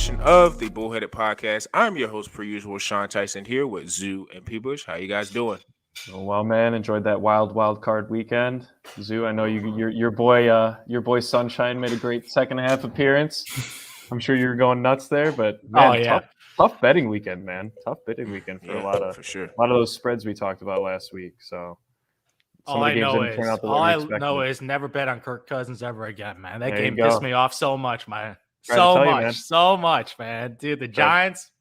edition of the Bullheaded Podcast. I'm your host, per usual, Sean Tyson, here with Zoo and P-Bush. How you guys doing? Oh, well, man, enjoyed that wild card weekend. Zoo, I know your boy Sunshine made a great second half appearance. I'm sure you were going nuts there, but man, tough betting weekend, man. Tough betting weekend for a lot of those spreads we talked about last week. So all I know is never bet on Kirk Cousins ever again, man. That game pissed me off so much, man. So much, man. Dude, the Giants,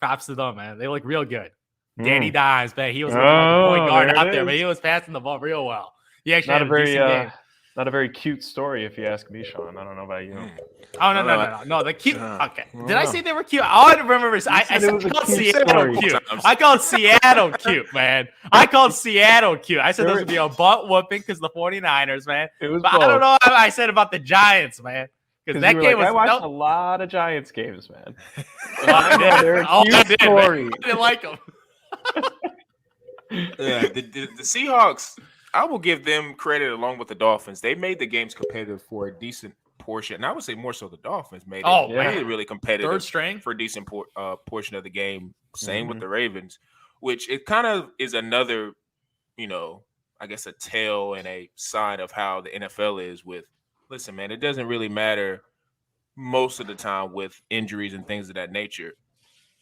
props to them, man. They look real good. Danny Dimes, man. He was looking like a point guard out there, but he was passing the ball real well. He actually had a decent game. Not a very cute story, if you ask me, Sean. I don't know about you. Oh, no. The cute. Okay. Did I say they were cute? All I remember is I called Seattle cute. I called Seattle cute, man. I called Seattle cute. I said those would be a butt whooping because the 49ers, man. But I don't know what I said about the Giants, man. Because that game was. I watched a lot of Giants games, man. They're a cute story. I didn't like them. The Seahawks, I will give them credit along with the Dolphins. They made the games competitive for a decent portion. And I would say more so the Dolphins made it really competitive. Third string for a decent portion of the game. Same with the Ravens, which it kind of is another, I guess a tell and a sign of how the NFL is with, listen, man, it doesn't really matter most of the time with injuries and things of that nature.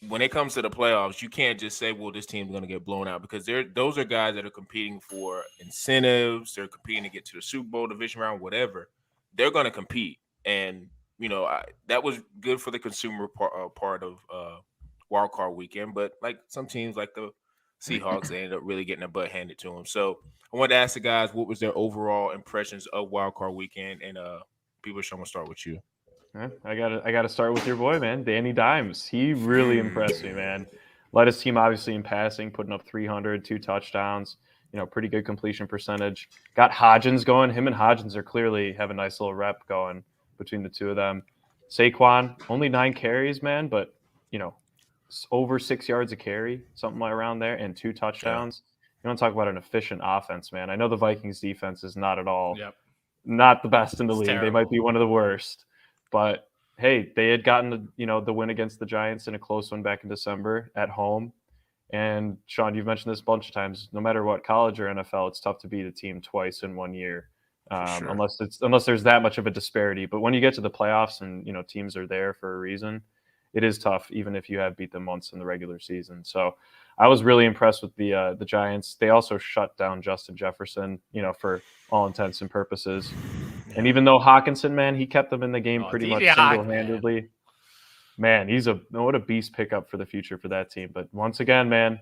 When it comes to the playoffs, you can't just say, well, this team's going to get blown out because those are guys that are competing for incentives. They're competing to get to the Super Bowl, division round, whatever. They're going to compete. And, that was good for the consumer part of wild card weekend. But like some teams like the Seahawks, they ended up really getting a butt handed to them. So I wanted to ask the guys, what was their overall impressions of wild card weekend? And people, I'm going to start with you. I gotta start with your boy, man, Danny Dimes. He really impressed me, man. Led his team obviously in passing, putting up 300, 2 touchdowns. Pretty good completion percentage. Got Hodgins going. Him and Hodgins are clearly have a nice little rep going between the two of them. Saquon only 9 carries, man, but over 6 yards a carry, something like around there, and 2 touchdowns. You don't talk about an efficient offense, man. I know the Vikings defense is not at all, not the best in the league. Terrible. They might be one of the worst. But hey, they had gotten the win against the Giants in a close one back in December at home. And Sean, you've mentioned this a bunch of times. No matter what, college or NFL, it's tough to beat a team twice in 1 year, unless there's that much of a disparity. But when you get to the playoffs and teams are there for a reason, it is tough, even if you have beat them once in the regular season. So I was really impressed with the Giants. They also shut down Justin Jefferson, for all intents and purposes. And even though Hawkinson, man, he kept them in the game pretty much single-handedly. Man, what a beast pickup for the future for that team. But once again, man,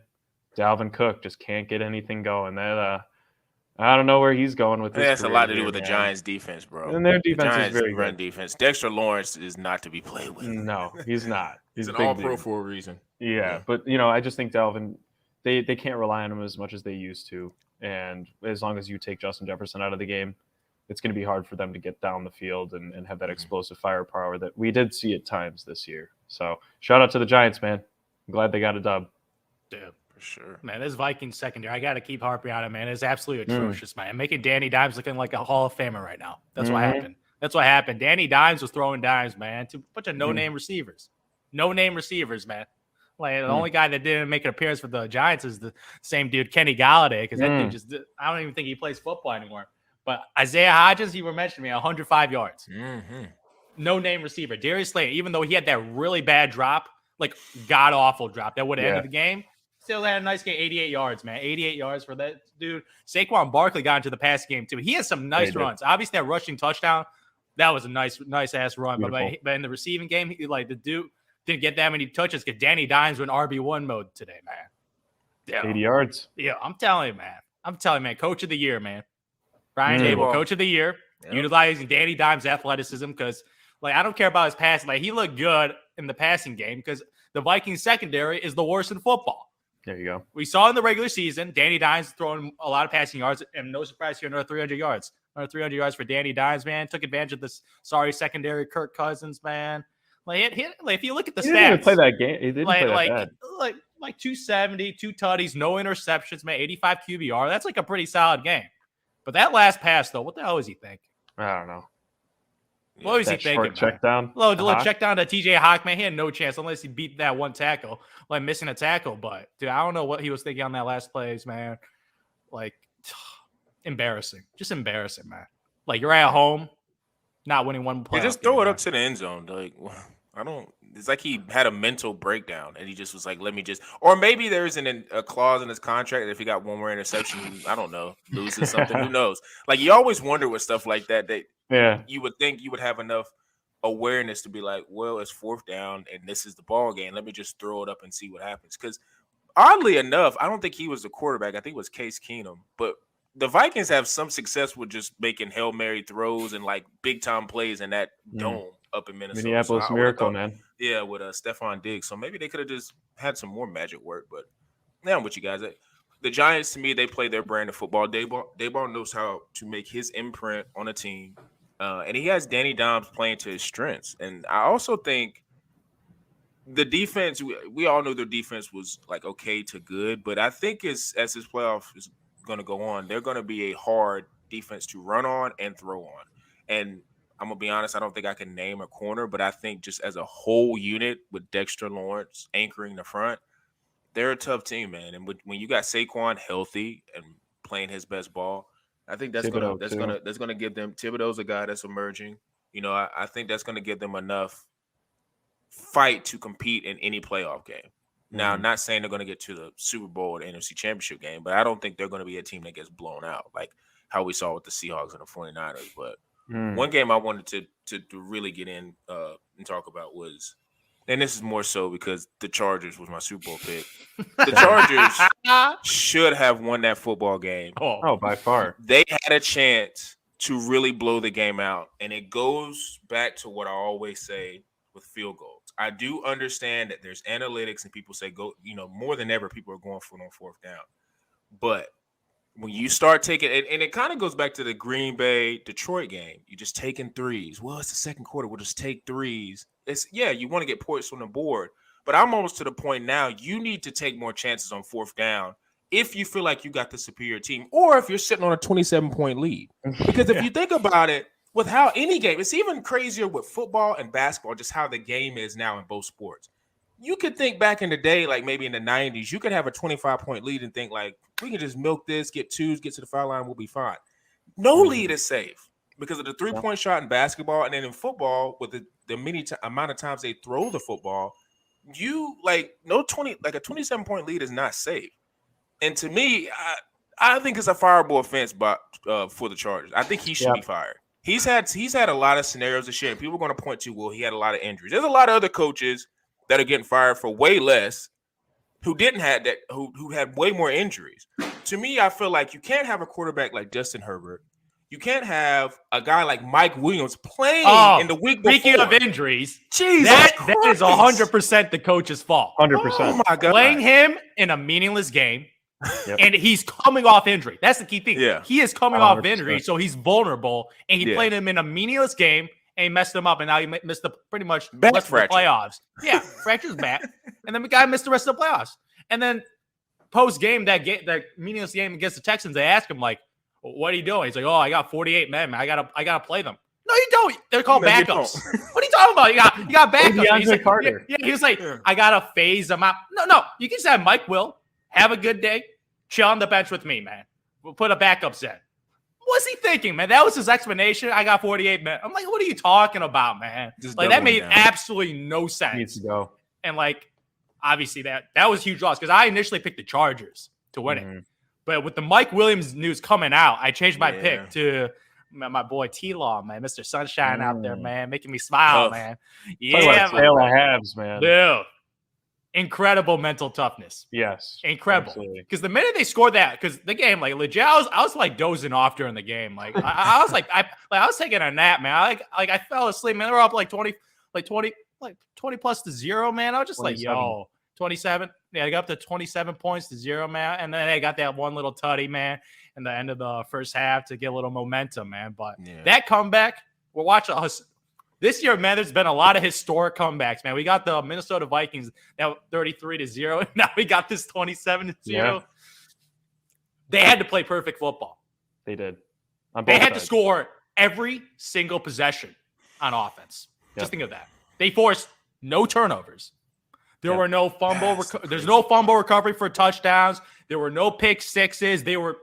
Dalvin Cook just can't get anything going. That I don't know where he's going with this. That's a lot to do with the Giants' defense, bro. And their defense is very run good. defense. Dexter Lawrence is not to be played with. No, he's not. He's an all-pro for a reason. Yeah, but I just think Dalvin, they can't rely on him as much as they used to. And as long as you take Justin Jefferson out of the game, it's going to be hard for them to get down the field and have that explosive firepower that we did see at times this year. So shout out to the Giants, man. I'm glad they got a dub. Yeah, for sure. Man, this Vikings secondary, I got to keep harping on it, man. It's absolutely atrocious, man. Making Danny Dimes looking like a Hall of Famer right now. That's what happened. That's what happened. Danny Dimes was throwing dimes, man, to a bunch of no-name receivers. No-name receivers, man. Like, the only guy that didn't make an appearance for the Giants is the same dude, Kenny Galladay, because that dude I don't even think he plays football anymore. But Isaiah Hodgins, you were mentioning me, 105 yards. No-name receiver. Darius Slayton, even though he had that really bad drop, like god-awful drop that would have ended the game, still had a nice game, 88 yards, man. 88 yards for that dude. Saquon Barkley got into the passing game, too. He has some nice runs. Obviously, that rushing touchdown, that was a nice-ass run. But in the receiving game, the dude didn't get that many touches because Danny Dimes went RB1 mode today, man. Yeah. 80 yards. Yeah, I'm telling you, man. Coach of the year, man. Brian Dable, Coach of the Year, utilizing Danny Dimes' athleticism because, I don't care about his passing. He looked good in the passing game because the Vikings secondary is the worst in football. There you go. We saw in the regular season, Danny Dimes throwing a lot of passing yards, and no surprise here, another 300 yards. Another 300 yards for Danny Dimes, man. Took advantage of this sorry secondary, Kirk Cousins, man. If you look at the stats. He didn't even play that game. He didn't play that bad. Like 270, 2 tutties, no interceptions, man, 85 QBR. That's a pretty solid game. But that last pass, though, what the hell does he think? I don't know. What was he thinking? Check down. Little check down to TJ Hawk, man. He had no chance unless he beat that one tackle, like missing a tackle. But dude, I don't know what he was thinking on that last plays, man. Like embarrassing, just embarrassing, man. Like you're at home, not winning one play. Just throw it up to the end zone. Like I don't. It's like he had a mental breakdown and he just was like, "Let me just." Or maybe there's a clause in his contract that if he got one more interception, I don't know, loses something. Who knows? Like you always wonder with stuff like that. You would think you would have enough awareness to be like, well, it's 4th down and this is the ball game. Let me just throw it up and see what happens. Because oddly enough, I don't think he was the quarterback. I think it was Case Keenum. But the Vikings have some success with just making Hail Mary throws and like big time plays in that dome up in Minnesota. Minneapolis Miracle, man. Yeah, with Stephon Diggs. So maybe they could have just had some more magic work. But now I'm with you guys. The Giants, to me, they play their brand of football. Daboll knows how to make his imprint on a team. And he has Danny Dimes playing to his strengths. And I also think the defense, we all knew their defense was like okay to good. But I think as this playoff is going to go on, they're going to be a hard defense to run on and throw on. And I'm going to be honest, I don't think I can name a corner, but I think just as a whole unit with Dexter Lawrence anchoring the front, they're a tough team, man. And when you got Saquon healthy and playing his best ball, I think that's gonna give them. Thibodeau's a guy that's emerging. You know, I think that's gonna give them enough fight to compete in any playoff game. Now, I'm not saying they're gonna get to the Super Bowl or the NFC Championship game, but I don't think they're gonna be a team that gets blown out like how we saw with the Seahawks and the 49ers. But one game I wanted to really get in and talk about was, and this is more so because the Chargers was my Super Bowl pick. The Chargers should have won that football game. Oh, by far. They had a chance to really blow the game out. And it goes back to what I always say with field goals. I do understand that there's analytics and people say more than ever, people are going for it on 4th down. But when you start taking – and it kind of goes back to the Green Bay-Detroit game. You're just taking threes. Well, it's the second quarter. We'll just take threes. You want to get points on the board, but I'm almost to the point now you need to take more chances on 4th down if you feel like you got the superior team or if you're sitting on a 27-point lead. Because if you think about it, with how any game, it's even crazier with football and basketball, just how the game is now in both sports. You could think back in the day, like maybe in the 90s, you could have a 25-point lead and think like, we can just milk this, get twos, get to the foul line, we'll be fine. No lead is safe because of the 3-point shot in basketball, and then in football with the amount of times they throw the football, a 27-point lead is not safe. And to me, I think it's a fireable offense for the Chargers. I think he should be fired. He's had a lot of scenarios this year, and people are going to point to, well, he had a lot of injuries. There's a lot of other coaches that are getting fired for way less who didn't have that, who had way more injuries. To me, I feel like you can't have a quarterback like Justin Herbert. You can't have a guy like Mike Williams playing in the week before. Speaking of injuries, that is 100% the coach's fault. 100%. Oh my God. Playing him in a meaningless game, and he's coming off injury. That's the key thing. Yeah. He is coming 100%. Off injury, so he's vulnerable, and he played him in a meaningless game, and he messed him up, and now he missed the rest of the playoffs. Yeah, fracture's back, and then the guy missed the rest of the playoffs. And then post-game, that meaningless game against the Texans, they ask him, like, what are you doing? He's like, I got 48 men, man. I gotta play them. No, you don't. They're called backups. What are you talking about? You got backups. He's like, Carter. He was like, I gotta phase them out. No. You can just have Mike Will have a good day, chill on the bench with me, man. We'll put a backups in. What's he thinking, man? That was his explanation. I got 48 men. I'm like, what are you talking about, man? Just like that made absolutely no sense. Needs to go. And like, obviously that was a huge loss because I initially picked the Chargers to win it. But with the Mike Williams news coming out, I changed my pick to my boy T-Law, man. Mr. Sunshine out there, man. Making me smile, man. Yeah, tail of halves, man. Dude. Incredible mental toughness. Yes. Incredible. Because the minute they scored that, because the game, like legit, I was like dozing off during the game. Like I was like, I was taking a nap, man. I fell asleep, man. They were up like 20 plus to 0, man. I was just 27. Like, yo, 27. Yeah, I got up to 27 points to 0, man. And then they got that one little tutty, man, in the end of the first half to get a little momentum, man. But that comeback, we're watching us. This year, man, there's been a lot of historic comebacks, man. We got the Minnesota Vikings now 33-0. Now we got this 27-0. Yeah. They had to play perfect football. They did. They had to score every single possession. on offense. Just think of that. They forced no turnovers. There were no fumble. There's no fumble recovery for touchdowns. There were no pick sixes. They were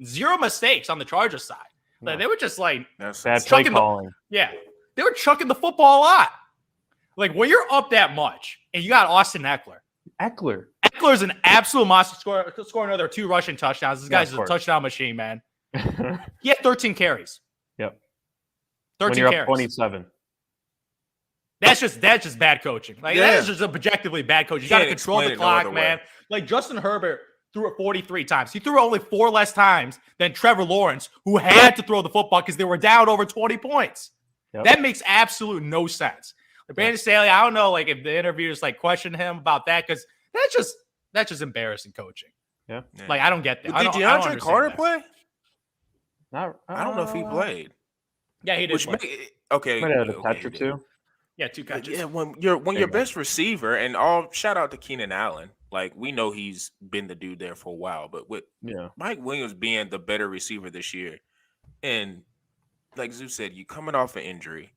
zero mistakes on the Chargers side. Like, they were just like bad play calling. They were chucking the football a lot. Like, when you're up that much and you got Austin Eckler. Eckler's an absolute monster. Score another 2 rushing touchdowns. This guy's a touchdown machine, man. He had 13 carries. Yep. 13 carries. 27. That's just bad coaching. Like, that is just objectively bad coaching. You got to control the clock, man. Like, Justin Herbert threw it 43 times. He threw it only 4 less times than Trevor Lawrence, who had to throw the football because they were down over 20 points. Yep. That makes absolute no sense. Like, Brandon Staley, I don't know, like, if the interviewers like question him about that, because that's just embarrassing coaching. Yeah. Like, I don't get that. Did DeAndre Carter play? I don't know if he played. Yeah, he did. Okay. Might have had a touch or two. Yeah, 2 catches. Yeah, when your best receiver, and shout out to Keenan Allen. Like, we know he's been the dude there for a while, but with Mike Williams being the better receiver this year, and like Zeus said, you coming off an injury,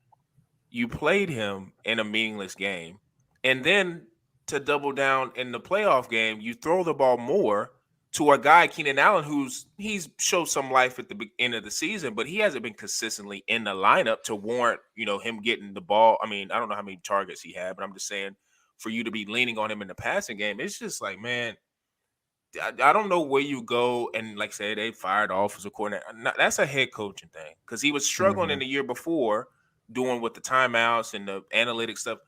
you played him in a meaningless game, and then to double down in the playoff game, you throw the ball more to a guy, Keenan Allen, he's showed some life at the end of the season, but he hasn't been consistently in the lineup to warrant, him getting the ball. I mean, I don't know how many targets he had, but I'm just saying, for you to be leaning on him in the passing game, it's just like, man, I don't know where you go. And like I said, they fired offensive coordinator. That's a head coaching thing, because he was struggling in the year before doing with the timeouts and the analytics stuff.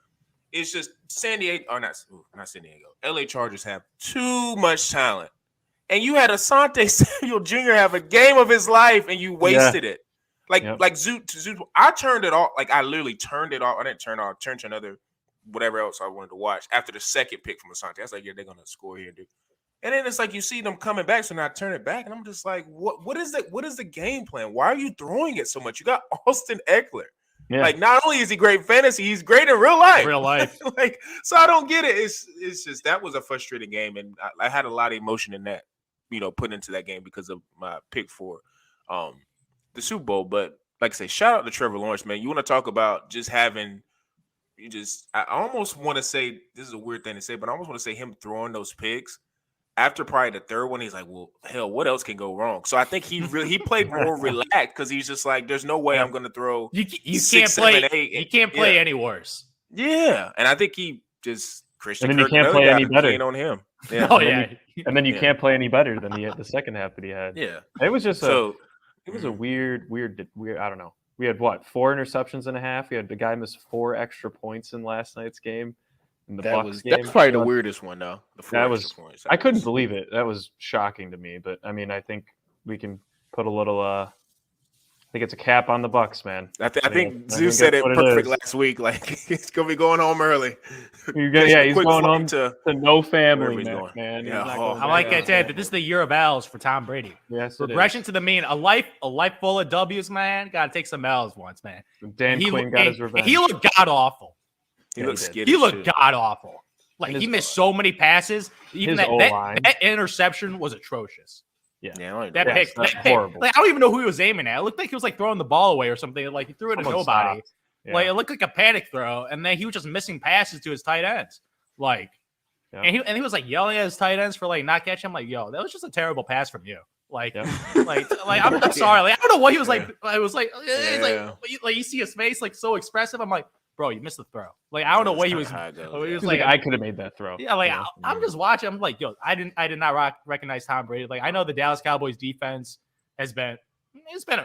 It's just not San Diego. LA Chargers have too much talent. And you had Asante Samuel Jr. have a game of his life, and you wasted it. Like Zoot, I turned it off. Like, I literally turned it off. I didn't turn it off. Turned to another whatever else I wanted to watch after the second pick from Asante. I was like, yeah, they're gonna score here, dude. And then it's like you see them coming back, so now I turn it back, and I'm just like, what is the game plan? Why are you throwing it so much? You got Austin Eckler. Yeah. Like, not only is he great in fantasy, he's great in real life. Like, so I don't get it. It's just, that was a frustrating game, and I had a lot of emotion in that, put into that game because of my pick for the Super Bowl. But like I say, shout out to Trevor Lawrence, man. You want to talk about just having I almost want to say, this is a weird thing to say, but I almost want to say him throwing those picks after probably the third one. He's like, well, hell, what else can go wrong? So I think he played more relaxed, because he's just like, there's no way I'm going to throw you 6, can't 7, 8. You can't play any worse. Yeah, and I think he just Christian. And then you can't play any better on him. Yeah. And then you can't play any better than the second half that he had. Yeah, it was just it was a weird. I don't know. We had 4 interceptions and a half. We had the guy miss 4 extra points in last night's game. In the Bucs game. That's probably the weirdest one, though. The 4 extra points. I couldn't believe it. That was shocking to me. But I mean, I think we can put a little. I think it's a cap on the Bucs, man. I think Zeus said it perfect last week. Like, he's gonna be going home early. He's going home to no family, man. Yeah, like I said, that this is the year of L's for Tom Brady. Yes, regression to the mean. A life full of W's, man. Got to take some L's once, man. Dan Quinn got his revenge. He looked god awful. He looked god awful. Like, he missed so many passes. Even that interception was atrocious. Yeah, that pick, horrible. Like, I don't even know who he was aiming at. It looked like he was like throwing the ball away or something. Like, he threw it at nobody. Yeah. Like, it looked like a panic throw, and then he was just missing passes to his tight ends. Like, and he was like yelling at his tight ends for like not catching. I'm like, yo, that was just a terrible pass from you. Like, I'm sorry. Like, I don't know what he was like. I was like, like you see his face like so expressive. I'm like, bro, you missed the throw. Like, I don't know what he was. He was like, I could have made that throw. Yeah, like I'm just watching. I'm like, yo, I did not recognize Tom Brady. Like, I know the Dallas Cowboys defense has been, it's been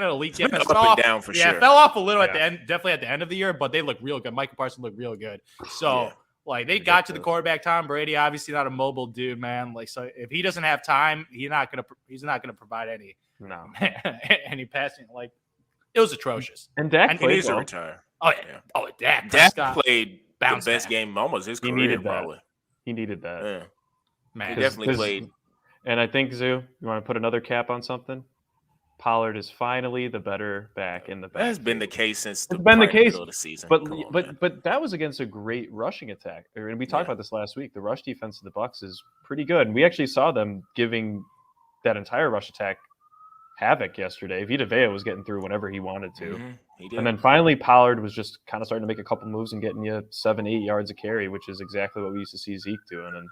an elite defense. Up and down for sure. Yeah, it fell off a little at the end, definitely at the end of the year, but they look real good. Michael Parsons looked real good. So like, they got to the quarterback, Tom Brady, obviously not a mobile dude, man. Like, so if he doesn't have time, he's not gonna provide any any passing. Like, it was atrocious. And Dak needs to retire. Oh yeah. Oh, Dak played the best game almost his career. He needed that. Probably. He needed that. Yeah. Man, he definitely played. And I think, Zoo, you want to put another cap on something? Pollard is finally the better back in the back. That has been the case since the middle of the season. But that was against a great rushing attack. And we talked about this last week. The rush defense of the Bucs is pretty good. And we actually saw them giving that entire rush attack havoc yesterday. Vita Vea was getting through whenever he wanted to. He did. And then finally, Pollard was just kind of starting to make a couple moves and getting you 7-8 yards a carry, which is exactly what we used to see Zeke doing. And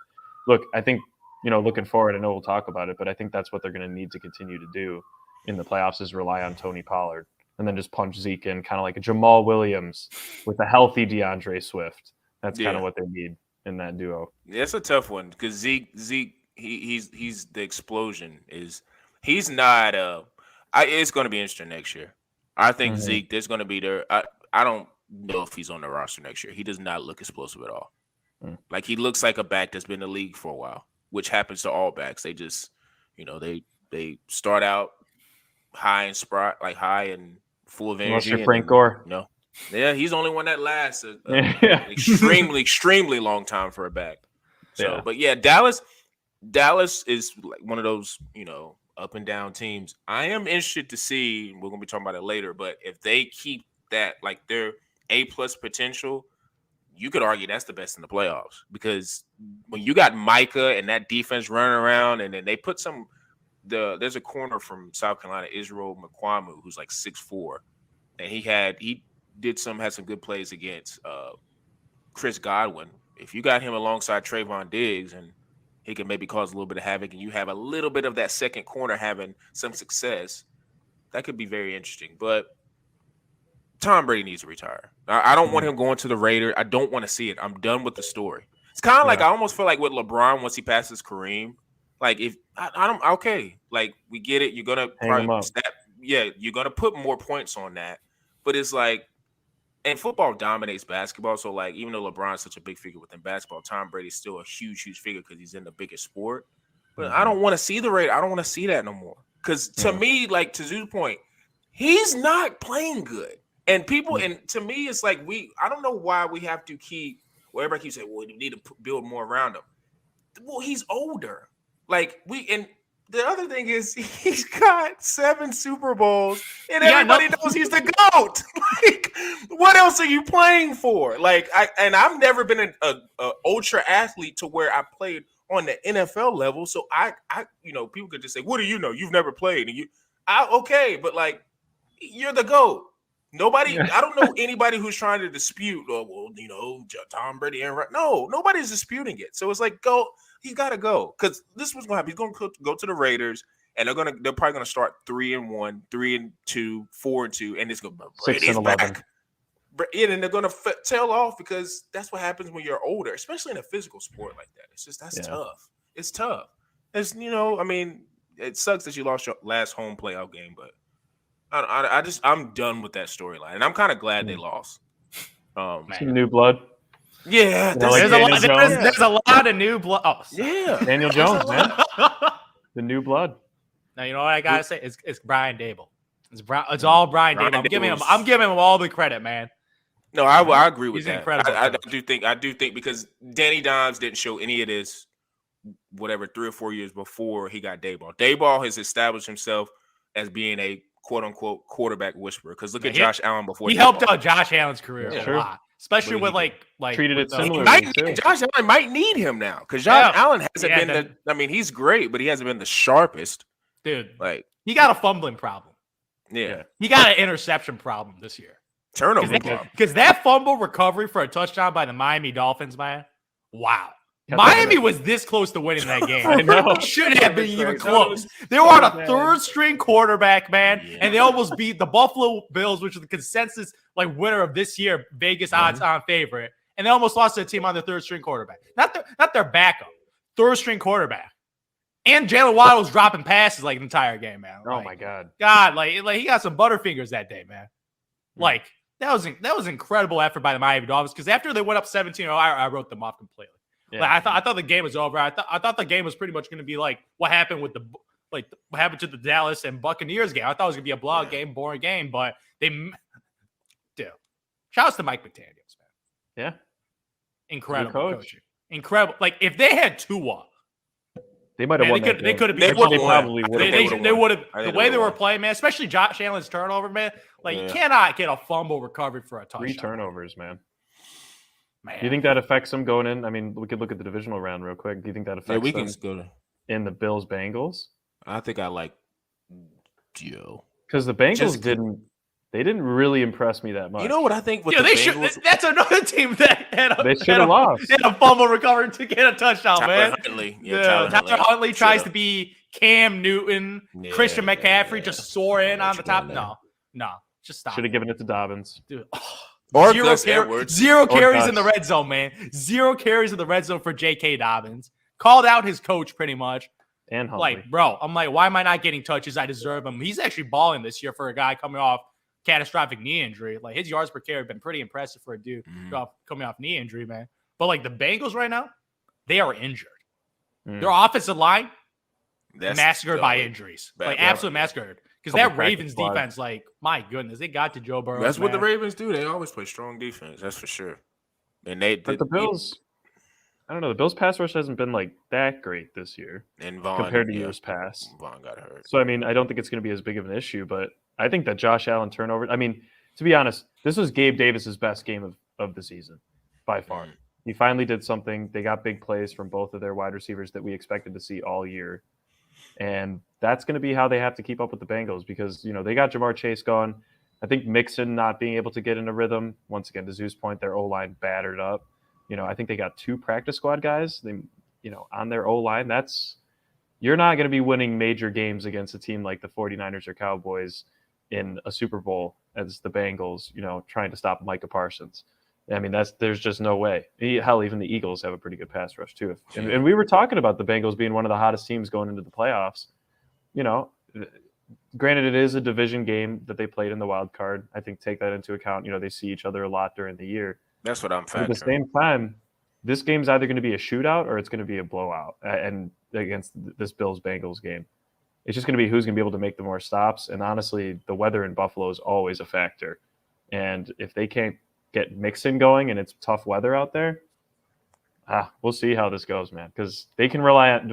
look, I think, looking forward, I know we'll talk about it, but I think that's what they're going to need to continue to do in the playoffs is rely on Tony Pollard and then just punch Zeke in, kind of like a Jamal Williams with a healthy DeAndre Swift. That's kind of what they need in that duo. Yeah, it's a tough one because Zeke, he's the explosion. He's not it's going to be interesting next year. I think Zeke, there's going to be there. I don't know if he's on the roster next year. He does not look explosive at all. Like he looks like a back that's been in the league for a while, which happens to all backs. They just, they start out high and high and full of energy. Unless you're Frank Gore. No. Yeah, he's the only one that lasts an extremely long time for a back. So, but yeah, Dallas is like one of those, up and down teams. I am interested to see, we're going to be talking about it later, but if they keep that, like their A+ potential, you could argue that's the best in the playoffs because when you got Micah and that defense running around and then they put there's a corner from South Carolina, Israel McQuamu, who's like 6'4", and he had some good plays against Chris Godwin. If you got him alongside Trayvon Diggs and he can maybe cause a little bit of havoc and you have a little bit of that second corner having some success, that could be very interesting. But Tom Brady needs to retire. I don't want him going to the Raiders. I don't want to see it. I'm done with the story. It's kind of like I almost feel like with LeBron once he passes Kareem. Like if I don't okay, like we get it. You're gonna you're gonna put more points on that. But it's like, and football dominates basketball. So like, even though LeBron's such a big figure within basketball, Tom Brady's still a huge figure because he's in the biggest sport. But I don't want to see the Raiders. I don't want to see that no more. Because to me, like to Zoo's point, he's not playing good. And people, and to me, it's like I don't know why we have to everybody keeps saying, well, we need to build more around him. Well, he's older. Like and the other thing is he's got 7 Super Bowls and everybody knows he's the GOAT. Like, what else are you playing for? Like, I've never been an ultra athlete to where I played on the NFL level. So I people could just say, what do you know? You've never played. And okay, but like, you're the GOAT. Nobody, I don't know anybody who's trying to dispute, Tom Brady and no, nobody's disputing it. So it's like, he's got to go because this is what's going to happen. He's going to go to the Raiders, and they're probably going to start 3-1, 3-2, 4-2, and it's going to be 6-11. Back. And they're going to tail off because that's what happens when you're older, especially in a physical sport like that. It's just tough. It's tough. It's it sucks that you lost your last home playoff game, but. I'm done with that storyline, and I'm kind of glad they lost. Some new blood. Yeah, there's a lot of new blood. Oh, yeah, Daniel Jones, man, the new blood. Now you know what I gotta say. It's Brian Dable. It's all Brian Dable. I'm giving him all the credit, man. No, I agree with He's that. Incredible. I do think because Danny Dimes didn't show any of this, 3 or 4 years before he got Daboll. Daboll has established himself as being a quote unquote quarterback whisperer. Because look at Josh Allen before he helped out Josh Allen's career a lot, especially with like treated it similarly. Josh Allen might need him now because Josh Allen hasn't been. He's great, but he hasn't been the sharpest. Dude, like he got a fumbling problem. Yeah, he got an interception problem this year. Turnover problem. Because that fumble recovery for a touchdown by the Miami Dolphins, man. Wow. Miami was this close to winning that game. I know. Shouldn't have been even close. They were on a third-string quarterback, man, and they almost beat the Buffalo Bills, which is the consensus winner of this year, Vegas odds-on favorite, and they almost lost to a team on their third-string quarterback. Not their backup, third-string quarterback. And Jalen Waddle was dropping passes the entire game, man. My God. He got some butterfingers that day, man. That was incredible effort by the Miami Dolphins because after they went up 17-0, I wrote them off completely. Yeah, I thought the game was over. I thought the game was pretty much going to be like what happened with what happened to the Dallas and Buccaneers game. I thought it was going to be a blowout game, boring game, but dude, shout out to Mike McDaniels, man. Yeah, incredible coaching, incredible. If they had Tua, they might have won. They could have. They probably would have. They would have. The way they were playing, man, especially Josh Allen's turnover, man. You cannot get a fumble recovery for a touchdown. 3 turnovers, man. Man. Do you think that affects them going in? I mean, we could look at the divisional round real quick. Do you think that affects them go to... in the Bills-Bengals? I think I like Joe. Because the Bengals didn't They didn't really impress me that much. You know what I think with Yeah, the they Bengals? that's another team that They should have lost. Had a fumble recovered to get a touchdown, Tyler man. Huntley. Yeah, Tyler Huntley tries to be Cam Newton, Christian McCaffrey, just soar in on the top. No, just stop. Should have given it to Dobbins. Dude. Or Gus Edwards. Zero carries in the red zone, man. 0 carries in the red zone for J.K. Dobbins. Called out his coach pretty much. And Huntley. Like, bro, I'm like, why am I not getting touches? I deserve them. He's actually balling this year for a guy coming off catastrophic knee injury. Like, his yards per carry have been pretty impressive for a dude coming off knee injury, man. But, like, the Bengals right now, they are injured. Their offensive line, massacred by injuries. Like, absolutely massacred. Because that Ravens defense, like, my goodness, they got to Joe Burrow. That's what the Ravens do. They always play strong defense. That's for sure. And but the Bills, I don't know. The Bills pass rush hasn't been like that great this year and Vaughn, compared to years past. Vaughn got hurt. So, I mean, I don't think it's going to be as big of an issue, but I think that Josh Allen turnover, I mean, to be honest, this was Gabe Davis's best game of the season by far. He finally did something. They got big plays from both of their wide receivers that we expected to see all year. And that's going to be how they have to keep up with the Bengals because, you know, they got Jamar Chase gone. I think Mixon not being able to get in a rhythm. Once again, to Zeus' point, their O-line battered up. You know, I think they got 2 practice squad guys. They, you know, on their O-line. You're not going to be winning major games against a team like the 49ers or Cowboys in a Super Bowl as the Bengals, you know, trying to stop Micah Parsons. I mean, there's just no way. Hell, even the Eagles have a pretty good pass rush too. And we were talking about the Bengals being one of the hottest teams going into the playoffs. You know, granted, it is a division game that they played in the wild card. I think take that into account. You know, they see each other a lot during the year. That's what I'm factoring. At the same time, this game's either going to be a shootout or it's going to be a blowout. And against this Bills-Bengals game, it's just going to be who's going to be able to make the more stops. And honestly, the weather in Buffalo is always a factor. And if they can't get Mixon going and it's tough weather out there, we'll see how this goes, man. Because the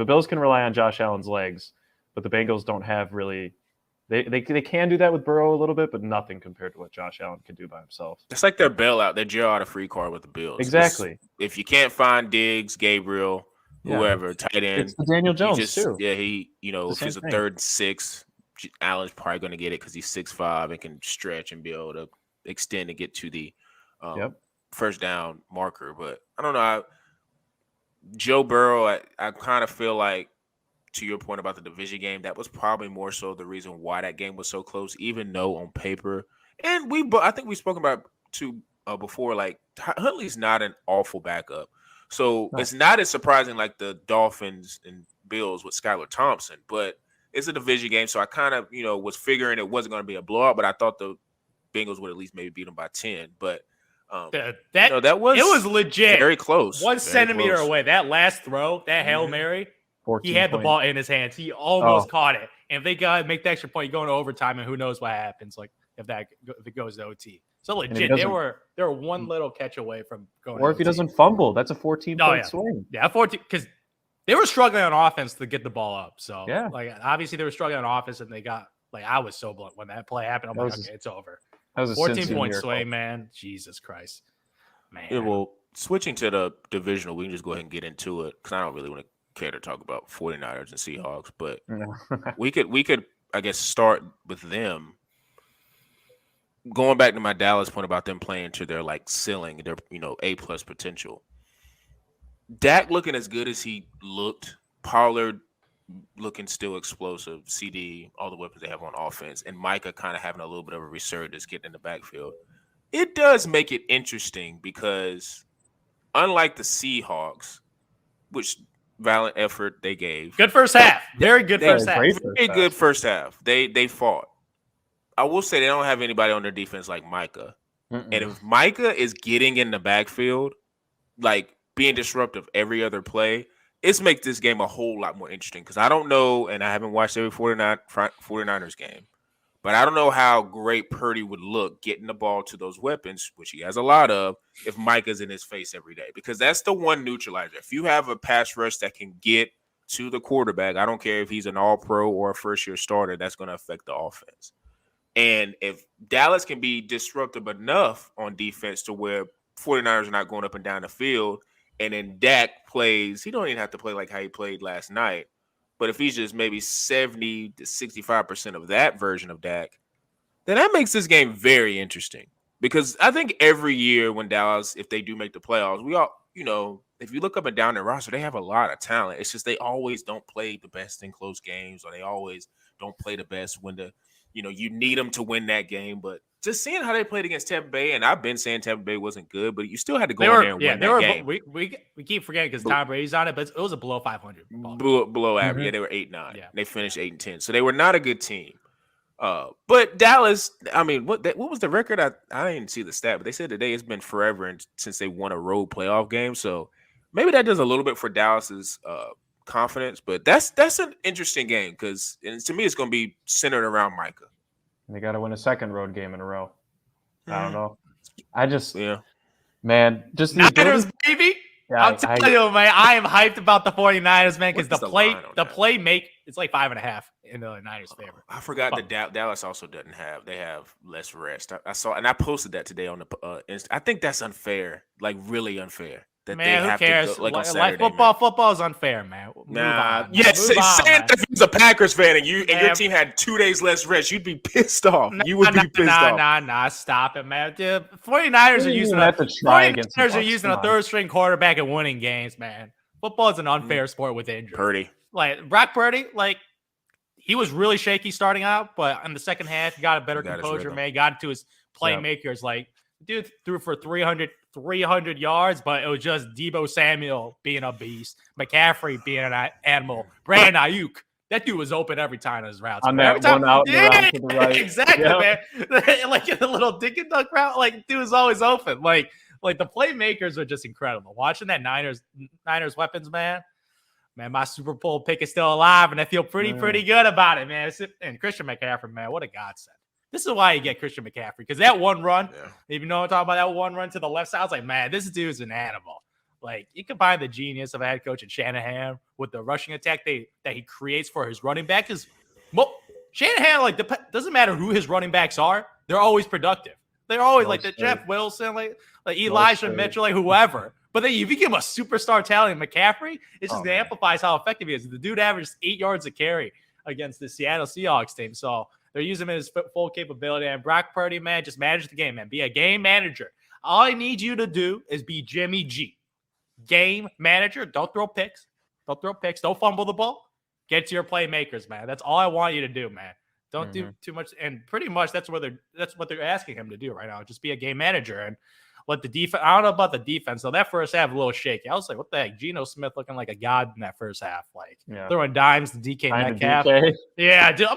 Bills can rely on Josh Allen's legs, but the Bengals don't have really. They can do that with Burrow a little bit, but nothing compared to what Josh Allen can do by himself. It's like their bailout, their Joe out of free card with the Bills. Exactly. If you can't find Diggs, Gabriel, whoever, tight end, it's the Daniel Jones too. Yeah, if it's a 3rd and 6, Allen's probably going to get it because he's 6'5" and can stretch and be able to extend and get to the first down marker. But I don't know. Joe Burrow, I kind of feel like, to your point about the division game, that was probably more so the reason why that game was so close, even though on paper, and I think we spoke about before, like Huntley's not an awful backup. So it's not as surprising like the Dolphins and Bills with Skylar Thompson, but it's a division game. So I kind of, was figuring it wasn't going to be a blowout, but I thought the Bengals would at least maybe beat them by 10. But it was legit. Very close. 1 centimeter away. That last throw, that Hail Mary, he had the ball in his hands. He almost caught it. And if they make the extra point, you go into overtime, and who knows what happens? Like if it goes to OT. So legit, they were one little catch away from going. Or if he doesn't fumble, that's a 14-point swing. Yeah, 14 because they were struggling on offense to get the ball up. So obviously they were struggling on offense, and they got I was so blunt when that play happened. I'm like, okay, it's over. That was a 14-point swing, man. Jesus Christ, man. Yeah, well, switching to the divisional, we can just go ahead and get into it because I don't really want to care to talk about 49ers and Seahawks, but we could I guess start with them. Going back to my Dallas point about them playing to their ceiling, their A+ potential. Dak looking as good as he looked, Pollard looking still explosive, CD, all the weapons they have on offense, and Micah kind of having a little bit of a resurgence getting in the backfield. It does make it interesting because unlike the Seahawks, which valiant effort they gave. Good first half. Very good first half. Very good first half. They fought. I will say they don't have anybody on their defense like Micah. And if Micah is getting in the backfield, being disruptive every other play, it's makes this game a whole lot more interesting because I don't know, and I haven't watched every 49ers game, but I don't know how great Purdy would look getting the ball to those weapons, which he has a lot of, if Micah's in his face every day. Because that's the one neutralizer. If you have a pass rush that can get to the quarterback, I don't care if he's an all-pro or a first-year starter, that's going to affect the offense. And if Dallas can be disruptive enough on defense to where 49ers are not going up and down the field, and then Dak plays, he don't even have to play like how he played last night. But if he's just maybe 70 to 65% of that version of Dak, then that makes this game very interesting. Because I think every year when Dallas, if they do make the playoffs, we all, if you look up and down their roster, they have a lot of talent. It's just they always don't play the best in close games, or they always don't play the best when you need them to win that game. But just seeing how they played against Tampa Bay, and I've been saying Tampa Bay wasn't good, but you still had to go in there and win that game. We keep forgetting because Tom Brady's on it, but it was a below 500. Below average. Yeah, they were 8-9. Yeah. They finished 8-10. So they were not a good team. But Dallas, I mean, what was the record? I didn't see the stat, but they said today it's been forever since they won a road playoff game. So maybe that does a little bit for Dallas's confidence. But that's an interesting game because to me it's going to be centered around Micah. They got to win a second road game in a row. I don't know. Man, just the Niners, baby. Yeah, I'm telling you, man, I am hyped about the 49ers, man, because the play make it's like 5.5 in the Niners' favor. I forgot that Dallas also doesn't have. They have less rest. I saw, and I posted that today on the Insta. I think that's unfair, like really unfair. That man, they have who cares? To go, on Saturday, football is unfair, man. Nah, saying if you're a Packers fan and your team had 2 days less rest, you'd be pissed off. You would be pissed off. Nah, stop it, man. The 49ers are using a third string quarterback and winning games, man. Football is an unfair sport with injury. Purdy, like Brock Purdy, he was really shaky starting out, but in the second half, he got a better composure, man. He got into his playmakers, dude threw for 300 yards, but it was just Deebo Samuel being a beast, McCaffrey being an animal, Brandon Ayuk. That dude was open every time on his routes. On that one out to the right. Exactly, man. Like in the little dick and duck route, dude was always open. Like the playmakers are just incredible. Watching that Niners weapons, man, my Super Bowl pick is still alive, and I feel pretty good about it, man. And Christian McCaffrey, man, what a godsend. This is why you get Christian McCaffrey, because that one run, if you know what I'm talking about, that one run to the left side, I was like, man, this dude's an animal. You combine the genius of a head coach and Shanahan with the rushing attack that he creates for his running back. Shanahan, doesn't matter who his running backs are, they're always productive. They're always the Jeff Wilson, like Elijah Mitchell, whoever. But then if you give him a superstar talent, McCaffrey, it just amplifies how effective he is. The dude averaged 8 yards a carry against the Seattle Seahawks team. So they're using him in his full capability. And Brock Purdy, man, just manage the game, man. Be a game manager. All I need you to do is be Jimmy G. Game manager. Don't throw picks. Don't fumble the ball. Get to your playmakers, man. That's all I want you to do, man. Don't do too much. And pretty much that's what they're asking him to do right now. Just be a game manager and let the defense. I don't know about the defense, though. That first half a little shaky. I was like, what the heck? Geno Smith looking like a god in that first half. Throwing dimes to DK Metcalf. Yeah, dude.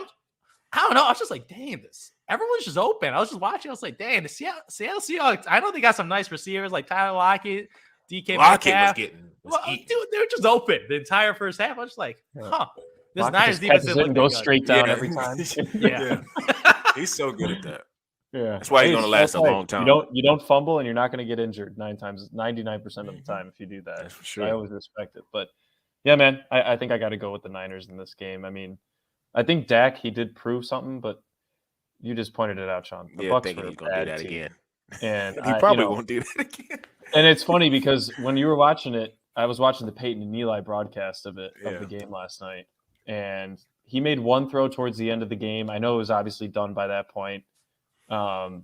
I don't know. I was just like, dang, everyone's just open. I was just watching. I was like, dang, the Seattle Seahawks. I know they got some nice receivers like Tyler Lockett, DK Metcalf. Dude, they were just open the entire first half. I was just like, this Niners defense didn't go straight down every time. He's so good at that. Yeah, that's why he's going to last a long time. You don't fumble, and you're not going to get injured 99% of the time if you do that. That's for sure. I always respect it, but yeah, man, I think I got to go with the Niners in this game. I mean, I think Dak, he did prove something, but you just pointed it out, Sean. The Bucs thinking he's going to do that again. And he probably won't do that again. And it's funny because when you were watching it, I was watching the Peyton and Eli broadcast of the game last night, and he made one throw towards the end of the game. I know it was obviously done by that point. And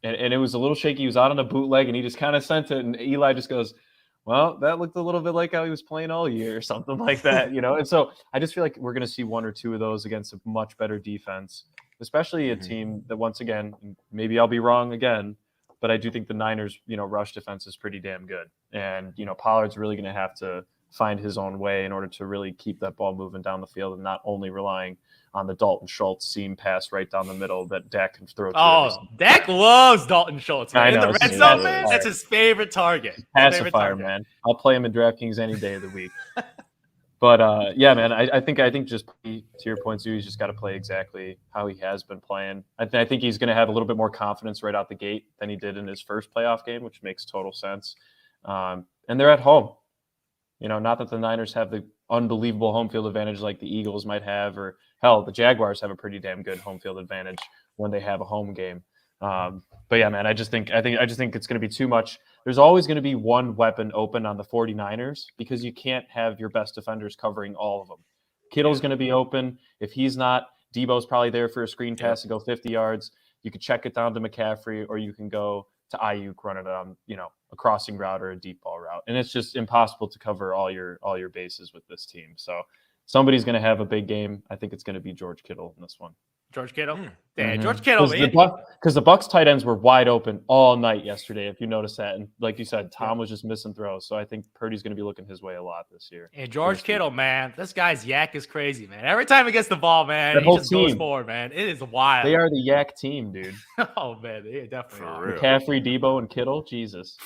it was a little shaky. He was out on a bootleg, and he just kind of sent it, and Eli just goes, well, that looked a little bit like how he was playing all year or something like that, And so I just feel like we're going to see one or two of those against a much better defense, especially a team that, once again, maybe I'll be wrong again, but I do think the Niners, rush defense is pretty damn good. And, Pollard's really going to have to find his own way in order to really keep that ball moving down the field and not only relying on the Dalton Schultz seam pass right down the middle that Dak can throw. Dak loves Dalton Schultz. Man. I know, in the red zone, man, that's his favorite target. Pacifier, man. I'll play him in DraftKings any day of the week. But yeah, man, I think just to your point, Zoo, he's just got to play exactly how he has been playing. I think he's going to have a little bit more confidence right out the gate than he did in his first playoff game, which makes total sense. And they're at home. Not that the Niners have the unbelievable home field advantage like the Eagles might have, or hell, the Jaguars have a pretty damn good home field advantage when they have a home game. But yeah, man, I just think it's going to be too much. There's always going to be one weapon open on the 49ers because you can't have your best defenders covering all of them. Kittle's going to be open. If he's not, Debo's probably there for a screen pass to go 50 yards. You could check it down to McCaffrey, or you can go to Ayuk, run it on, a crossing route or a deep ball route. And it's just impossible to cover all your bases with this team. So somebody's going to have a big game. I think it's going to be George Kittle in this one. George Kittle? Yeah, George Kittle. Because the Bucs tight ends were wide open all night yesterday, if you notice that. And like you said, Tom was just missing throws. So I think Purdy's going to be looking his way a lot this year. And George Kittle, man, this guy's yak is crazy, man. Every time he gets the ball, man, that he just goes forward, man. It is wild. They are the yak team, dude. Oh, man, they definitely are. McCaffrey, Debo, and Kittle, Jesus.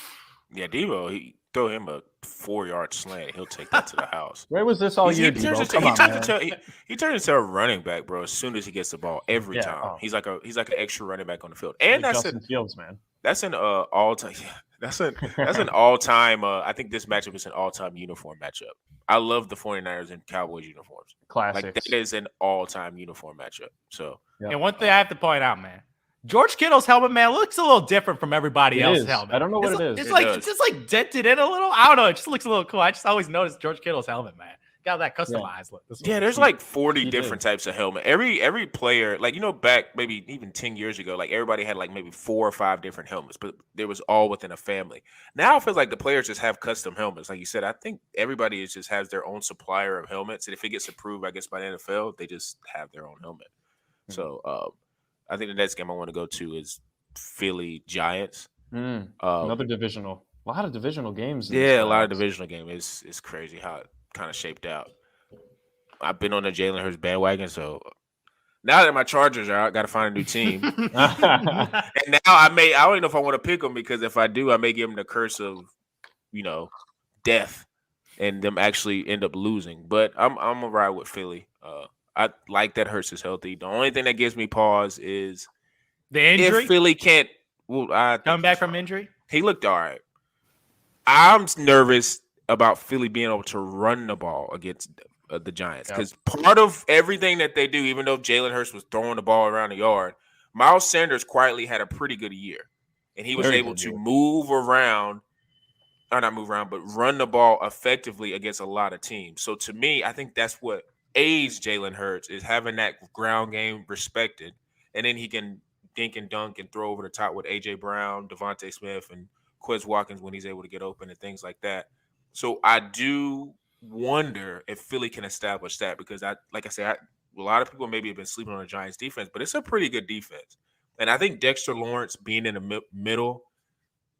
Yeah, Debo, he throw him a 4-yard slant. He'll take that to the house. Where was this all year, Debo? He turns into a running back, bro. As soon as he gets the ball, every time he's like an extra running back on the field. And like Justin Fields, man. That's an all-time. Yeah, that's an all-time. I think this matchup is an all-time uniform matchup. I love the 49ers and Cowboys uniforms. Classics. Like that is an all-time uniform matchup. So, and one thing I have to point out, man. George Kittle's helmet, man, looks a little different from everybody else's helmet. I don't know what it is. It's just like dented in a little. I don't know. It just looks a little cool. I just always noticed George Kittle's helmet, man. Got that customized look. Yeah, there's like 40 different types of helmet. Every player, like, back maybe even 10 years ago, like everybody had like maybe 4 or 5 different helmets, but there was all within a family. Now it feels like the players just have custom helmets. Like you said, I think everybody just has their own supplier of helmets. And if it gets approved, I guess, by the NFL, they just have their own helmet. Mm-hmm. So I think the next game I want to go to is Philly Giants. Another divisional. A lot of divisional games. Yeah, a lot of divisional games. It's crazy how it kind of shaped out. I've been on the Jalen Hurts bandwagon, so now that my Chargers are out, got to find a new team. And now I don't even know if I want to pick them, because if I do, I may give them the curse of, death and them actually end up losing. But I'm gonna ride with Philly. I like that Hurts is healthy. The only thing that gives me pause is the injury. If Philly can't come back from injury, he looked all right. I'm nervous about Philly being able to run the ball against the Giants, because part of everything that they do, even though Jalen Hurts was throwing the ball around the yard, Miles Sanders quietly had a pretty good year, and he was able to run the ball effectively against a lot of teams. So to me, I think that's what aids Jalen Hurts, is having that ground game respected, and then he can dink and dunk and throw over the top with A.J. Brown, Devontae Smith, and Quez Watkins when he's able to get open and things like that. So I do wonder if Philly can establish that, because a lot of people maybe have been sleeping on the Giants defense, but it's a pretty good defense. And I think Dexter Lawrence being in the middle,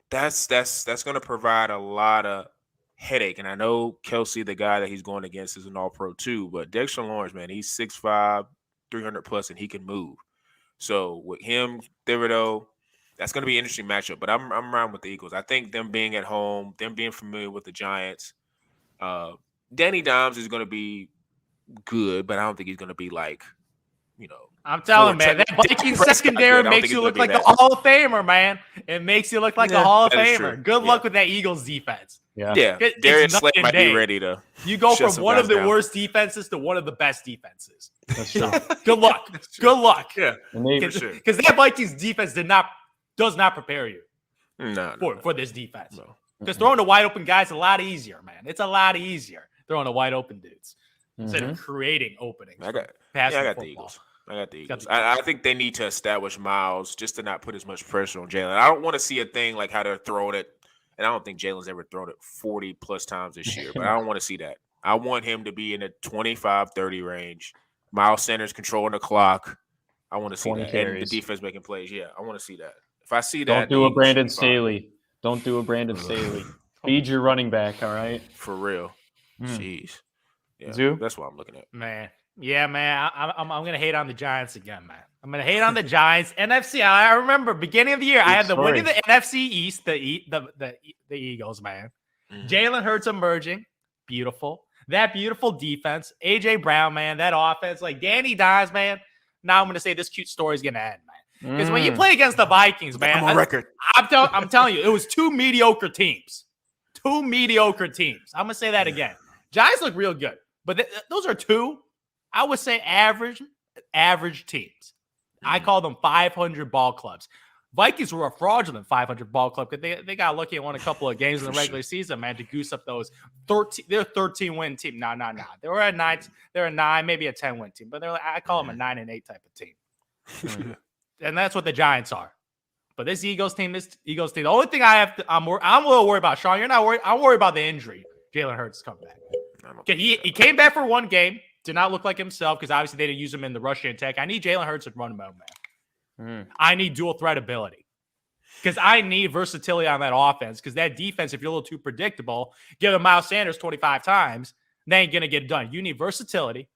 that's going to provide a lot of headache. And I know Kelsey, the guy that he's going against, is an all-pro too, but Dexter Lawrence, man, he's 6'5", 300 plus, and he can move. So with him, Thibodeau, that's going to be an interesting matchup. But I'm around with the Eagles. I think them being at home, them being familiar with the Giants, Danny Dimes is going to be good, but I don't think he's going to be like, I'm telling man, that Vikings secondary makes you look like a Hall of Famer, man. It makes you look like a Hall of Famer. Good luck with that Eagles defense. Yeah. Darius Slay might be ready to. You go from one of the worst defenses to one of the best defenses. That's true. Good luck. Good luck. Yeah, because that Vikings defense does not prepare you for this defense. Because throwing to wide open guys is a lot easier, man. It's a lot easier throwing to wide open dudes instead of creating openings. I got the Eagles. I think they need to establish Miles just to not put as much pressure on Jalen. I don't want to see a thing like how they're throwing it, and I don't think Jalen's ever thrown it 40 plus times this year, but I don't want to see that. I want him to be in the 25-30 range. Miles Sanders controlling the clock. I want to see that. And the defense making plays. Yeah, I want to see that. If I see that, don't do a Brandon Staley. Don't do a Brandon Staley. Feed your running back, all right? For real. Jeez. Yeah, Zoo? That's what I'm looking at. Man. Yeah, man. I'm gonna hate on the Giants again, man. I'm gonna hate on the Giants. NFC. I remember beginning of the year, I had the win of the NFC East, the Eagles, man. Jalen Hurts emerging, beautiful. That beautiful defense, AJ Brown, man. That offense, like Danny Dimes, man. Now I'm gonna say this cute story is gonna end, man. Because when you play against the Vikings, man, I'm on record. I'm telling you, it was two mediocre teams. Two mediocre teams. I'm gonna say that again. Giants look real good, but those are two, I would say, average teams. I call them 500 ball clubs. Vikings were a fraudulent 500 ball club because they got lucky and won a couple of games in the regular season, man, to goose up those 13. They're a 13-win team. No. They were a 9. They're a 9, maybe a 10-win team, but I call them a 9-8 type of team. And that's what the Giants are. But this Eagles team, the only thing I'm a little worried about, Sean, you're not worried. I'm worried about the injury. Jalen Hurts come back. He came back for one game, did not look like himself because obviously they didn't use him in the rushing attack. I need Jalen Hurts to run mode, man. I need dual threat ability because I need versatility on that offense because that defense, if you're a little too predictable, give them Miles Sanders 25 times, they ain't going to get it done. You need versatility.